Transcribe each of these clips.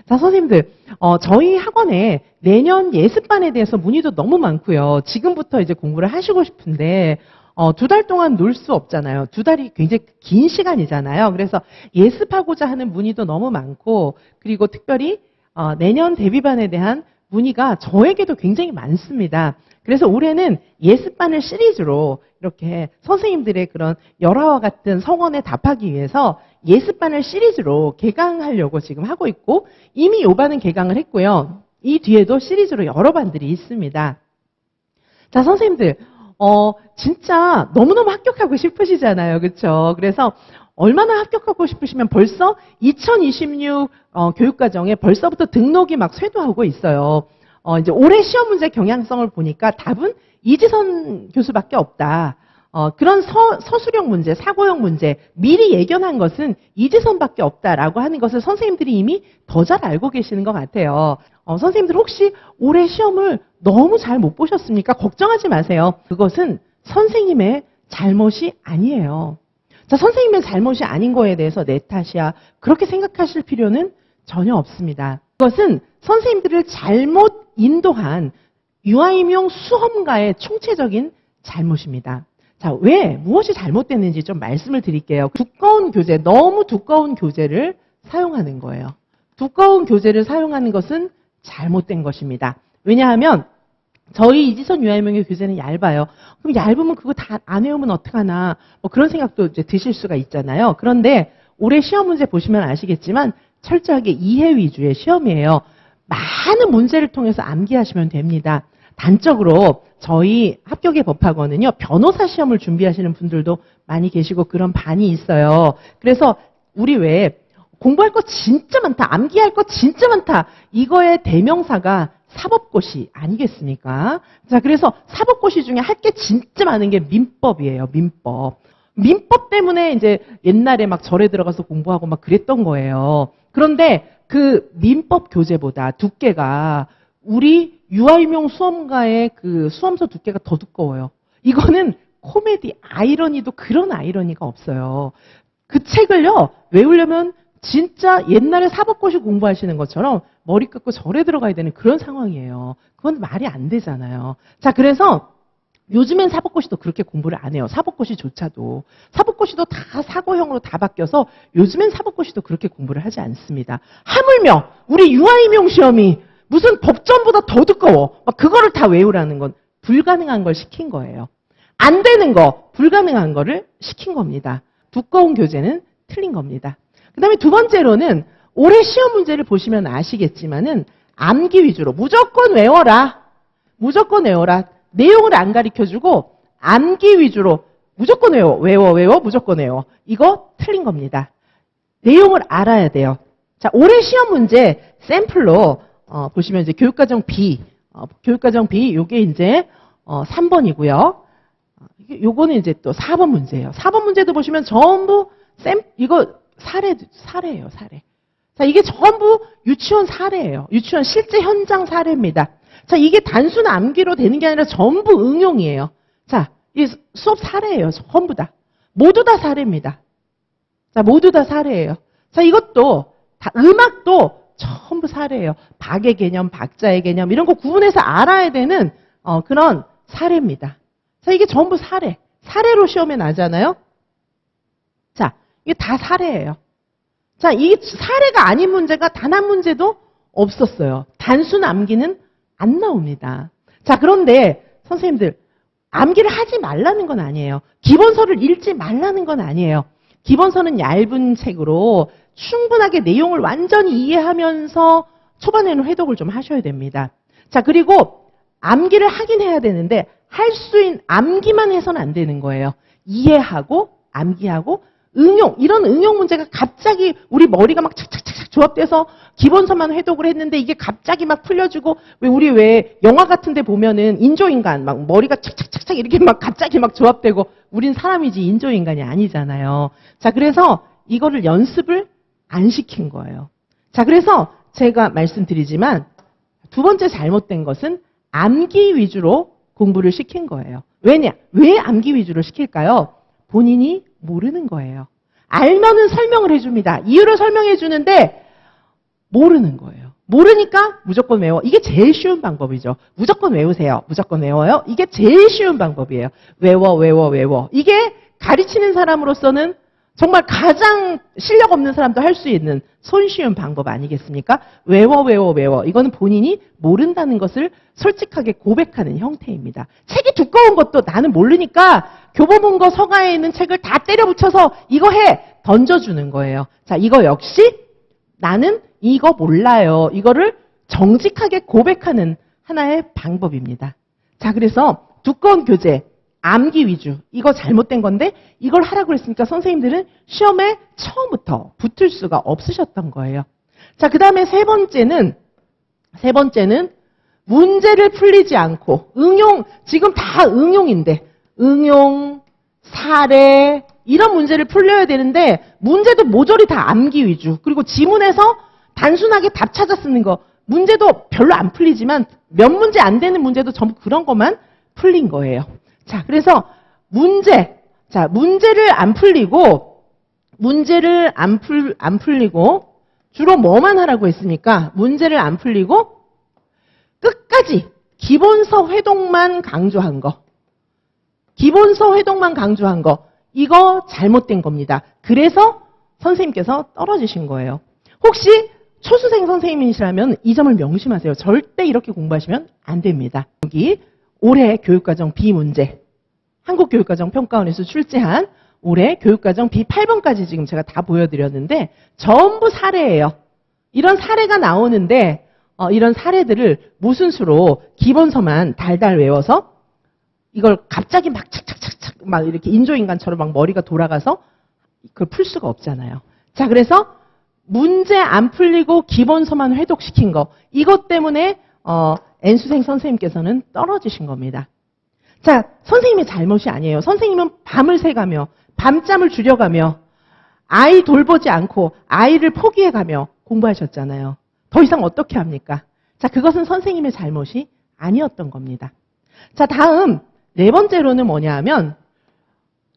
자, 선생님들, 저희 학원에 내년 예습반에 대해서 문의도 너무 많고요. 지금부터 이제 공부를 하시고 싶은데, 2달 동안 놀 수 없잖아요. 2달이 굉장히 긴 시간이잖아요. 그래서 예습하고자 하는 문의도 너무 많고, 그리고 특별히, 내년 데뷔반에 대한 문의가 저에게도 굉장히 많습니다. 그래서 올해는 예습반을 시리즈로 이렇게 선생님들의 그런 열화와 같은 성원에 답하기 위해서 예습반을 시리즈로 개강하려고 지금 하고 있고, 이미 요 반은 개강을 했고요. 이 뒤에도 시리즈로 여러 반들이 있습니다. 자, 선생님들, 진짜 너무너무 합격하고 싶으시잖아요. 그렇죠? 그래서 얼마나 합격하고 싶으시면 벌써 2026 교육과정에 벌써부터 등록이 막 쇄도하고 있어요. 이제 올해 시험 문제 경향성을 보니까 답은 이지선 교수밖에 없다. 그런 서술형 문제, 사고형 문제, 미리 예견한 것은 이지선밖에 없다라고 하는 것을 선생님들이 이미 더 잘 알고 계시는 것 같아요. 선생님들 혹시 올해 시험을 너무 잘 못 보셨습니까? 걱정하지 마세요. 그것은 선생님의 잘못이 아니에요. 자, 선생님의 잘못이 아닌 거에 대해서 내 탓이야, 그렇게 생각하실 필요는 전혀 없습니다. 그것은 선생님들을 잘못 인도한 유아임용 수험가의 총체적인 잘못입니다. 자, 무엇이 잘못됐는지 좀 말씀을 드릴게요. 두꺼운 교재, 너무 두꺼운 교재를 사용하는 거예요. 두꺼운 교재를 사용하는 것은 잘못된 것입니다. 왜냐하면 저희 이지선 유아임용의 교재는 얇아요. 그럼 얇으면 그거 다 안 외우면 어떡하나, 뭐 그런 생각도 이제 드실 수가 있잖아요. 그런데 올해 시험 문제 보시면 아시겠지만 철저하게 이해 위주의 시험이에요. 많은 문제를 통해서 암기하시면 됩니다. 단적으로 저희 합격의 법학원은요, 변호사 시험을 준비하시는 분들도 많이 계시고 그런 반이 있어요. 그래서 우리 왜 공부할 거 진짜 많다, 암기할 거 진짜 많다, 이거의 대명사가 사법고시 아니겠습니까? 자, 그래서 사법고시 중에 할 게 진짜 많은 게 민법이에요. 민법. 민법 때문에 이제 옛날에 막 절에 들어가서 공부하고 막 그랬던 거예요. 그런데 그 민법 교재보다 두께가 우리 유아임용 수험가의 그 수험서 두께가 더 두꺼워요. 이거는 코미디, 아이러니도 그런 아이러니가 없어요. 그 책을요, 외우려면 진짜 옛날에 사법고시 공부하시는 것처럼 머리 깎고 절에 들어가야 되는 그런 상황이에요. 그건 말이 안 되잖아요. 자, 그래서 요즘엔 사법고시도 그렇게 공부를 안 해요. 사법고시조차도. 사법고시도 다 사고형으로 다 바뀌어서 요즘엔 사법고시도 그렇게 공부를 하지 않습니다. 하물며 우리 유아임용 시험이 무슨 법전보다 더 두꺼워. 막 그거를 다 외우라는 건 불가능한 걸 시킨 거예요. 안 되는 거, 불가능한 거를 시킨 겁니다. 두꺼운 교재는 틀린 겁니다. 그 다음에 두 번째로는 올해 시험 문제를 보시면 아시겠지만은 암기 위주로 무조건 외워라. 무조건 외워라. 내용을 안 가르쳐주고 암기 위주로 무조건 외워, 무조건 외워. 이거 틀린 겁니다. 내용을 알아야 돼요. 자, 올해 시험 문제 샘플로 보시면 이제 교육과정 B, 요게 이제 3번이고요. 요거는 이제 또 4번 문제예요. 4번 문제도 보시면 전부 이거 사례예요, 사례. 자, 이게 전부 유치원 사례예요. 유치원 실제 현장 사례입니다. 자, 이게 단순 암기로 되는 게 아니라 전부 응용이에요. 자, 이 수업 사례예요. 전부 다. 모두 다 사례입니다. 자, 모두 다 사례예요. 자, 이것도 다 음악도 전부 사례예요. 박의 개념, 박자의 개념 이런 거 구분해서 알아야 되는 그런 사례입니다. 자, 이게 전부 사례. 사례로 시험에 나잖아요. 자, 이게 다 사례예요. 자, 이 사례가 아닌 문제가 단 한 문제도 없었어요. 단순 암기는 안 나옵니다. 자, 그런데 선생님들, 암기를 하지 말라는 건 아니에요. 기본서를 읽지 말라는 건 아니에요. 기본서는 얇은 책으로 충분하게 내용을 완전히 이해하면서 초반에는 회독을 좀 하셔야 됩니다. 자, 그리고 암기를 하긴 해야 되는데 할 수 있는 암기만 해서는 안 되는 거예요. 이해하고 암기하고 응용, 이런 응용 문제가 갑자기 우리 머리가 막 착착착착 조합돼서 기본서만 회독을 했는데 이게 갑자기 막 풀려주고, 우리 왜 영화 같은 데 보면은 인조인간 막 머리가 착착착착 이렇게 막 갑자기 막 조합되고, 우린 사람이지 인조인간이 아니잖아요. 자, 그래서 이거를 연습을 안 시킨 거예요. 자, 그래서 제가 말씀드리지만 두 번째 잘못된 것은 암기 위주로 공부를 시킨 거예요. 왜 암기 위주로 시킬까요? 본인이 모르는 거예요. 알면은 설명을 해줍니다. 이유를 설명해 주는데 모르는 거예요. 모르니까 무조건 외워. 이게 제일 쉬운 방법이죠. 무조건 외우세요. 무조건 외워요. 이게 제일 쉬운 방법이에요. 외워, 외워, 외워. 이게 가르치는 사람으로서는 정말 가장 실력 없는 사람도 할 수 있는 손쉬운 방법 아니겠습니까? 외워, 외워, 외워. 이거는 본인이 모른다는 것을 솔직하게 고백하는 형태입니다. 책이 두꺼운 것도 나는 모르니까 교보문고 서가에 있는 책을 다 때려 붙여서 이거 해! 던져주는 거예요. 자, 이거 역시 나는 이거 몰라요. 이거를 정직하게 고백하는 하나의 방법입니다. 자, 그래서 두꺼운 교재, 암기 위주, 이거 잘못된 건데 이걸 하라고 그랬으니까 선생님들은 시험에 처음부터 붙을 수가 없으셨던 거예요. 자, 그 다음에 세 번째는 문제를 풀리지 않고 응용, 지금 다 응용인데 응용, 사례 이런 문제를 풀려야 되는데 문제도 모조리 다 암기 위주, 그리고 지문에서 단순하게 답 찾아 쓰는 거, 문제도 별로 안 풀리지만 몇 문제 안 되는 문제도 전부 그런 것만 풀린 거예요. 자, 그래서 문제를 안 풀리고 주로 뭐만 하라고 했습니까? 문제를 안 풀리고 끝까지 기본서 회독만 강조한 거. 이거 잘못된 겁니다. 그래서 선생님께서 떨어지신 거예요. 혹시 초수생 선생님이시라면 이 점을 명심하세요. 절대 이렇게 공부하시면 안 됩니다. 여기 올해 교육과정 B문제, 한국교육과정평가원에서 출제한 올해 교육과정 B8번까지 지금 제가 다 보여드렸는데 전부 사례예요. 이런 사례가 나오는데 이런 사례들을 무슨 수로 기본서만 달달 외워서 이걸 갑자기 막 착착착착 막 이렇게 인조인간처럼 막 머리가 돌아가서 그걸 풀 수가 없잖아요. 자, 그래서 문제 안 풀리고 기본서만 회독시킨 거, 이것 때문에 N수생 선생님께서는 떨어지신 겁니다. 자, 선생님의 잘못이 아니에요. 선생님은 밤을 새가며 밤잠을 줄여가며 아이 돌보지 않고 아이를 포기해가며 공부하셨잖아요. 더 이상 어떻게 합니까? 자, 그것은 선생님의 잘못이 아니었던 겁니다. 자, 다음 네 번째로는 뭐냐 하면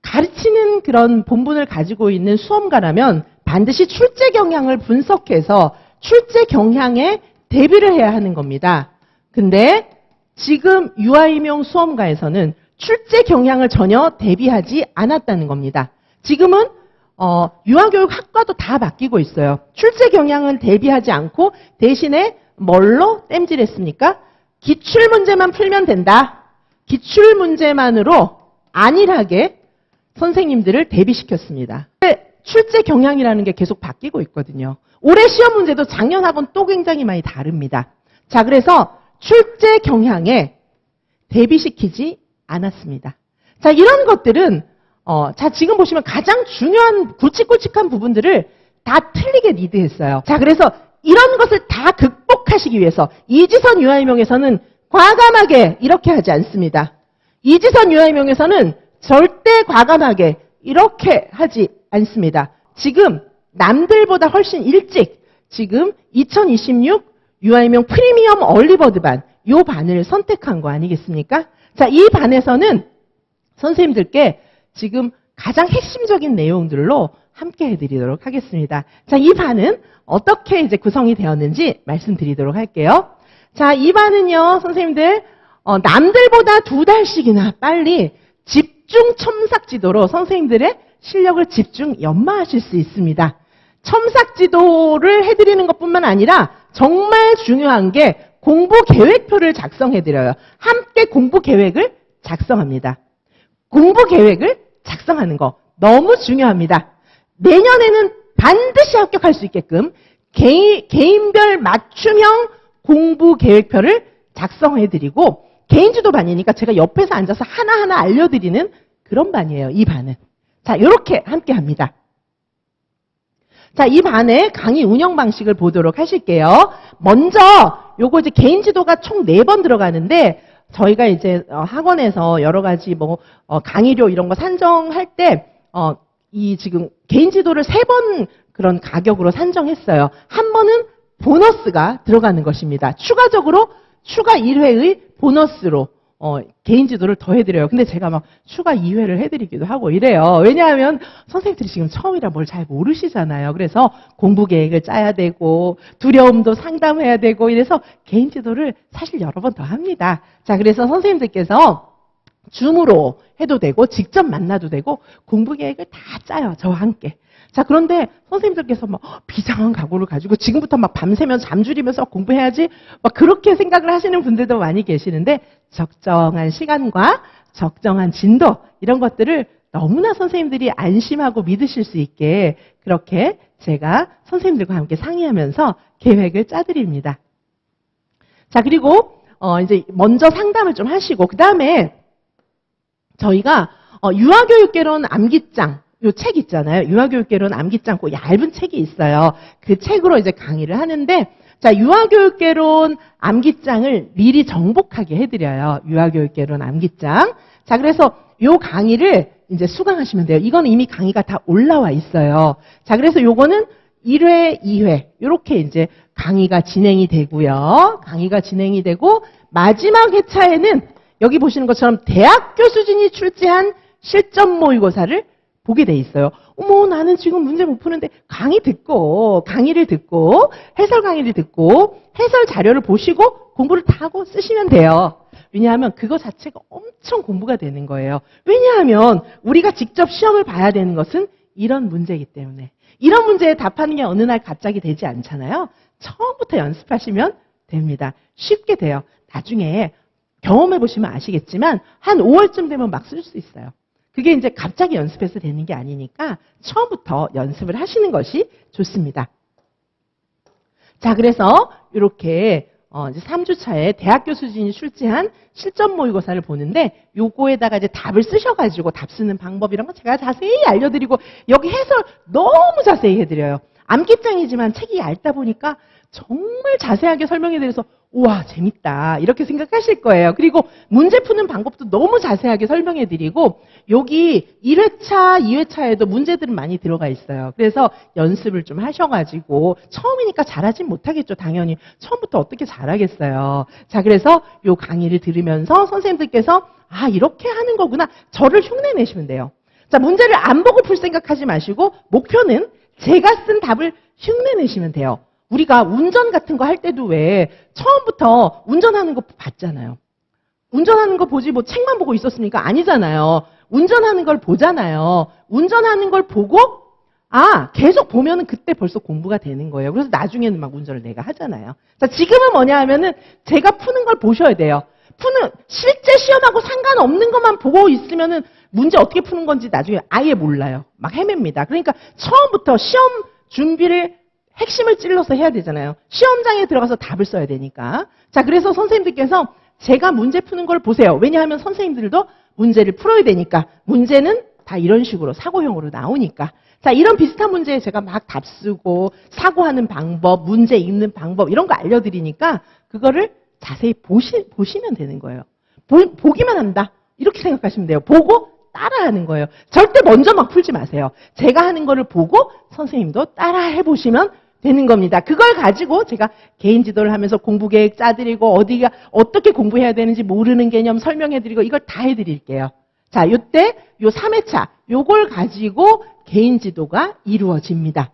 가르치는 그런 본분을 가지고 있는 수험가라면 반드시 출제 경향을 분석해서 출제 경향에 대비를 해야 하는 겁니다. 근데 지금 유아임용 수험가에서는 출제 경향을 전혀 대비하지 않았다는 겁니다. 지금은 유아교육학과도 다 바뀌고 있어요. 출제 경향은 대비하지 않고 대신에 뭘로 땜질했습니까? 기출문제만 풀면 된다. 기출문제만으로 안일하게 선생님들을 대비시켰습니다. 출제 경향이라는 게 계속 바뀌고 있거든요. 올해 시험 문제도 작년하고는 또 굉장히 많이 다릅니다. 자, 그래서 출제 경향에 대비시키지 않았습니다. 자, 이런 것들은 자, 지금 보시면 가장 중요한 굵직굵직한 부분들을 다 틀리게 리드했어요. 자, 그래서 이런 것을 다 극복하시기 위해서 이지선 유아임용에서는 과감하게 이렇게 하지 않습니다. 이지선 유아임용에서는 절대 과감하게 이렇게 하지 않습니다. 지금 남들보다 훨씬 일찍 지금 2026 유아임용 프리미엄 얼리버드 반, 요 반을 선택한 거 아니겠습니까? 자, 이 반에서는 선생님들께 지금 가장 핵심적인 내용들로 함께 해드리도록 하겠습니다. 자, 이 반은 어떻게 이제 구성이 되었는지 말씀드리도록 할게요. 자, 이 반은요, 선생님들, 남들보다 2달씩이나 빨리 집중 첨삭 지도로 선생님들의 실력을 집중 연마하실 수 있습니다. 첨삭 지도를 해드리는 것뿐만 아니라 정말 중요한 게 공부 계획표를 작성해드려요. 함께 공부 계획을 작성합니다. 공부 계획을 작성하는 거 너무 중요합니다. 내년에는 반드시 합격할 수 있게끔 개인별 맞춤형 공부 계획표를 작성해드리고 개인주도 반이니까 제가 옆에서 앉아서 하나하나 알려드리는 그런 반이에요. 이 반은. 자, 이렇게 함께 합니다. 자, 이 반의 강의 운영 방식을 보도록 하실게요. 먼저 요거 이제 개인 지도가 총 4번 들어가는데 저희가 이제 학원에서 여러 가지 강의료 이런 거 산정할 때 이 지금 개인 지도를 3번 그런 가격으로 산정했어요. 한 번은 보너스가 들어가는 것입니다. 추가적으로 추가 1회의 보너스로 개인 지도를 더 해드려요. 근데 제가 막 추가 2회를 해드리기도 하고 이래요. 왜냐하면 선생님들이 지금 처음이라 뭘 잘 모르시잖아요. 그래서 공부 계획을 짜야 되고 두려움도 상담해야 되고 이래서 개인 지도를 사실 여러 번 더 합니다. 자, 그래서 선생님들께서 줌으로 해도 되고 직접 만나도 되고 공부 계획을 다 짜요. 저와 함께. 자, 그런데 선생님들께서 막 비장한 각오를 가지고 지금부터 막 밤새면 잠줄이면서 공부해야지 막 그렇게 생각을 하시는 분들도 많이 계시는데 적정한 시간과 적정한 진도 이런 것들을 너무나 선생님들이 안심하고 믿으실 수 있게 그렇게 제가 선생님들과 함께 상의하면서 계획을 짜드립니다. 자, 그리고 이제 먼저 상담을 좀 하시고 그 다음에 저희가 유아교육개론 암기장 요 책 있잖아요. 유아교육개론 암기장 그 얇은 책이 있어요. 그 책으로 이제 강의를 하는데 자, 유아교육개론 암기장을 미리 정복하게 해드려요. 유아교육개론 암기장. 자, 그래서 요 강의를 이제 수강하시면 돼요. 이건 이미 강의가 다 올라와 있어요. 자, 그래서 요거는 1회, 2회 요렇게 이제 강의가 진행이 되고요. 강의가 진행이 되고 마지막 회차에는 여기 보시는 것처럼 대학교 수준이 출제한 실전 모의고사를 보게 돼 있어요. 어머, 나는 지금 문제 못 푸는데 강의를 듣고 해설 강의를 듣고 해설 자료를 보시고 공부를 다 하고 쓰시면 돼요. 왜냐하면 그거 자체가 엄청 공부가 되는 거예요. 왜냐하면 우리가 직접 시험을 봐야 되는 것은 이런 문제이기 때문에 이런 문제에 답하는 게 어느 날 갑자기 되지 않잖아요. 처음부터 연습하시면 됩니다. 쉽게 돼요. 나중에 경험해 보시면 아시겠지만 한 5월쯤 되면 막 쓸 수 있어요. 그게 이제 갑자기 연습해서 되는 게 아니니까 처음부터 연습을 하시는 것이 좋습니다. 자, 그래서 이렇게 이제 3주차에 대학교 수준이 출제한 실전 모의고사를 보는데 요거에다가 이제 답을 쓰셔가지고 답 쓰는 방법 이런 거 제가 자세히 알려드리고 여기 해설 너무 자세히 해드려요. 암기장이지만 책이 얇다 보니까 정말 자세하게 설명해드려서 우와 재밌다 이렇게 생각하실 거예요. 그리고 문제 푸는 방법도 너무 자세하게 설명해드리고 여기 1회차, 2회차에도 문제들은 많이 들어가 있어요. 그래서 연습을 좀 하셔가지고 처음이니까 잘하진 못하겠죠. 당연히 처음부터 어떻게 잘하겠어요. 자, 그래서 요 강의를 들으면서 선생님들께서 아 이렇게 하는 거구나 저를 흉내내시면 돼요. 자, 문제를 안 보고 풀 생각하지 마시고 목표는 제가 쓴 답을 흉내내시면 돼요. 우리가 운전 같은 거 할 때도 왜 처음부터 운전하는 거 봤잖아요. 운전하는 거 보지 뭐 책만 보고 있었습니까? 아니잖아요. 운전하는 걸 보잖아요. 운전하는 걸 보고 계속 보면은 그때 벌써 공부가 되는 거예요. 그래서 나중에는 막 운전을 내가 하잖아요. 자, 지금은 뭐냐 하면은 제가 푸는 걸 보셔야 돼요. 실제 시험하고 상관없는 것만 보고 있으면은 문제 어떻게 푸는 건지 나중에 아예 몰라요. 막 헤맵니다. 그러니까 처음부터 시험 준비를 핵심을 찔러서 해야 되잖아요. 시험장에 들어가서 답을 써야 되니까. 자, 그래서 선생님들께서 제가 문제 푸는 걸 보세요. 왜냐하면 선생님들도 문제를 풀어야 되니까. 문제는 다 이런 식으로 사고형으로 나오니까. 자, 이런 비슷한 문제에 제가 막 답 쓰고 사고하는 방법, 문제 읽는 방법 이런 거 알려드리니까 그거를 자세히 보시면 되는 거예요. 보기만 한다. 이렇게 생각하시면 돼요. 보고 따라하는 거예요. 절대 먼저 막 풀지 마세요. 제가 하는 거를 보고 선생님도 따라해 보시면 되는 겁니다. 그걸 가지고 제가 개인 지도를 하면서 공부 계획 짜드리고 어디가 어떻게 공부해야 되는지 모르는 개념 설명해드리고 이걸 다 해드릴게요. 자, 요때 요 3회차 요걸 가지고 개인 지도가 이루어집니다.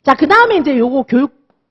자, 그 다음에 이제 요거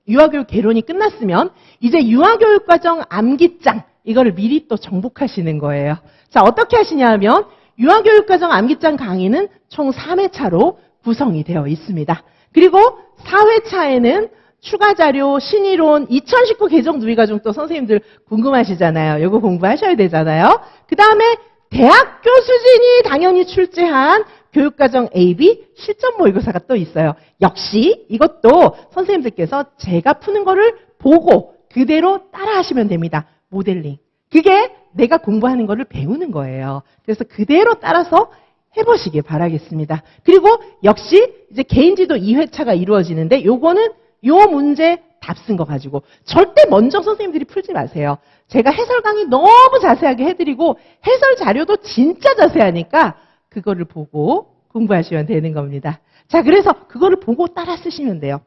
유아교육 개론이 끝났으면 이제 유아교육과정 암기장 이거를 미리 또 정복하시는 거예요. 자, 어떻게 하시냐 하면 유아교육과정 암기장 강의는 총 3회차로 구성이 되어 있습니다. 그리고 4회차에는 추가 자료, 신이론, 2019 개정 누리과정 또 선생님들 궁금하시잖아요. 이거 공부하셔야 되잖아요. 그 다음에 대학교 수준이 당연히 출제한 교육과정 AB 실전 모의고사가 또 있어요. 역시 이것도 선생님들께서 제가 푸는 거를 보고 그대로 따라 하시면 됩니다. 모델링. 그게 내가 공부하는 거를 배우는 거예요. 그래서 그대로 따라서 해보시길 바라겠습니다. 그리고 역시 이제 개인지도 2회차가 이루어지는데 요거는 요 문제 답 쓴 거 가지고 절대 먼저 선생님들이 풀지 마세요. 제가 해설 강의 너무 자세하게 해드리고 해설 자료도 진짜 자세하니까 그거를 보고 공부하시면 되는 겁니다. 자, 그래서 그거를 보고 따라 쓰시면 돼요.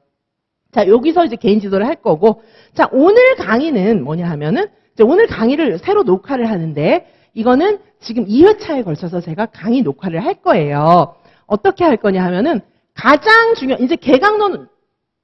자, 여기서 이제 개인 지도를 할 거고 자, 오늘 강의는 뭐냐 하면은 이제 오늘 강의를 새로 녹화를 하는데 이거는 지금 2회차에 걸쳐서 제가 강의 녹화를 할 거예요. 어떻게 할 거냐 하면은 가장 중요한, 이제 개강론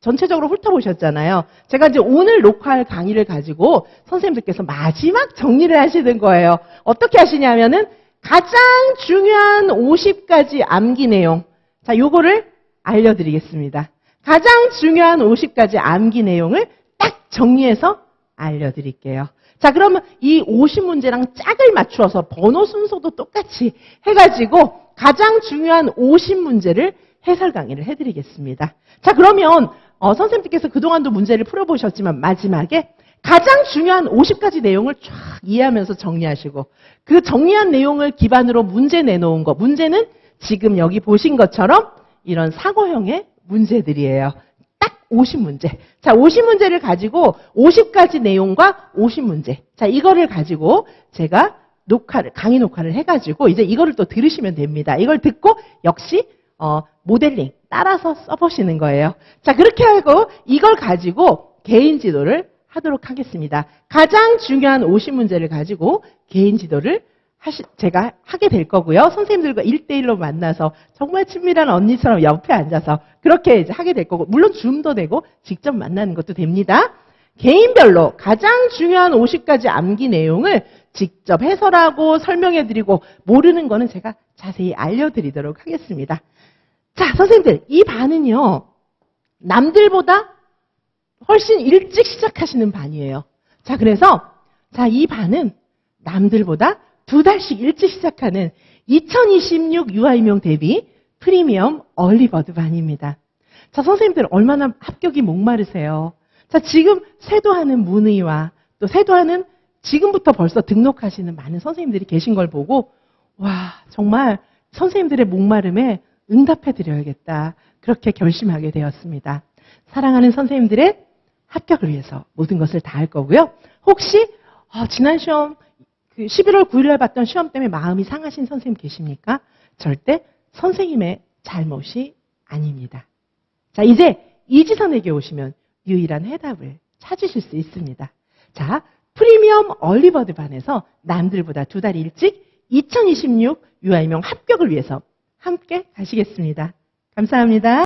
전체적으로 훑어보셨잖아요. 제가 이제 오늘 녹화할 강의를 가지고 선생님들께서 마지막 정리를 하시는 거예요. 어떻게 하시냐면은 가장 중요한 50가지 암기 내용. 자, 요거를 알려드리겠습니다. 가장 중요한 50가지 암기 내용을 딱 정리해서 알려드릴게요. 자, 그러면 이 50문제랑 짝을 맞추어서 번호 순서도 똑같이 해가지고 가장 중요한 50문제를 해설 강의를 해드리겠습니다. 자, 그러면 선생님께서 그동안도 문제를 풀어보셨지만 마지막에 가장 중요한 50가지 내용을 쫙 이해하면서 정리하시고 그 정리한 내용을 기반으로 문제 내놓은 거, 문제는 지금 여기 보신 것처럼 이런 사고형의 문제들이에요. 딱 50문제. 자, 50문제를 가지고 50가지 내용과 50문제. 자, 이거를 가지고 제가 강의 녹화를 해가지고 이제 이거를 또 들으시면 됩니다. 이걸 듣고 역시 모델링 따라서 써보시는 거예요. 자, 그렇게 하고 이걸 가지고 개인 지도를 하도록 하겠습니다. 가장 중요한 50문제를 가지고 개인 지도를 제가 하게 될 거고요. 선생님들과 1대1로 만나서 정말 친밀한 언니처럼 옆에 앉아서 그렇게 이제 하게 될 거고, 물론 줌도 되고 직접 만나는 것도 됩니다. 개인별로 가장 중요한 50가지 암기 내용을 직접 해설하고 설명해드리고 모르는 거는 제가 자세히 알려드리도록 하겠습니다. 자, 선생님들, 이 반은요, 남들보다 훨씬 일찍 시작하시는 반이에요. 자, 그래서, 자, 이 반은 남들보다 2달씩 일찍 시작하는 2026 유아임용 대비 프리미엄 얼리버드 반입니다. 자, 선생님들 얼마나 합격이 목마르세요. 자, 지금 세도하는 문의와 또 세도하는 지금부터 벌써 등록하시는 많은 선생님들이 계신 걸 보고, 와, 정말 선생님들의 목마름에 응답해드려야겠다. 그렇게 결심하게 되었습니다. 사랑하는 선생님들의 합격을 위해서 모든 것을 다 할 거고요. 혹시 지난 시험 11월 9일날 봤던 시험 때문에 마음이 상하신 선생님 계십니까? 절대 선생님의 잘못이 아닙니다. 자, 이제 이지선에게 오시면 유일한 해답을 찾으실 수 있습니다. 자, 프리미엄 얼리버드 반에서 남들보다 2달 일찍 2026 유아임용 합격을 위해서 함께 가시겠습니다. 감사합니다.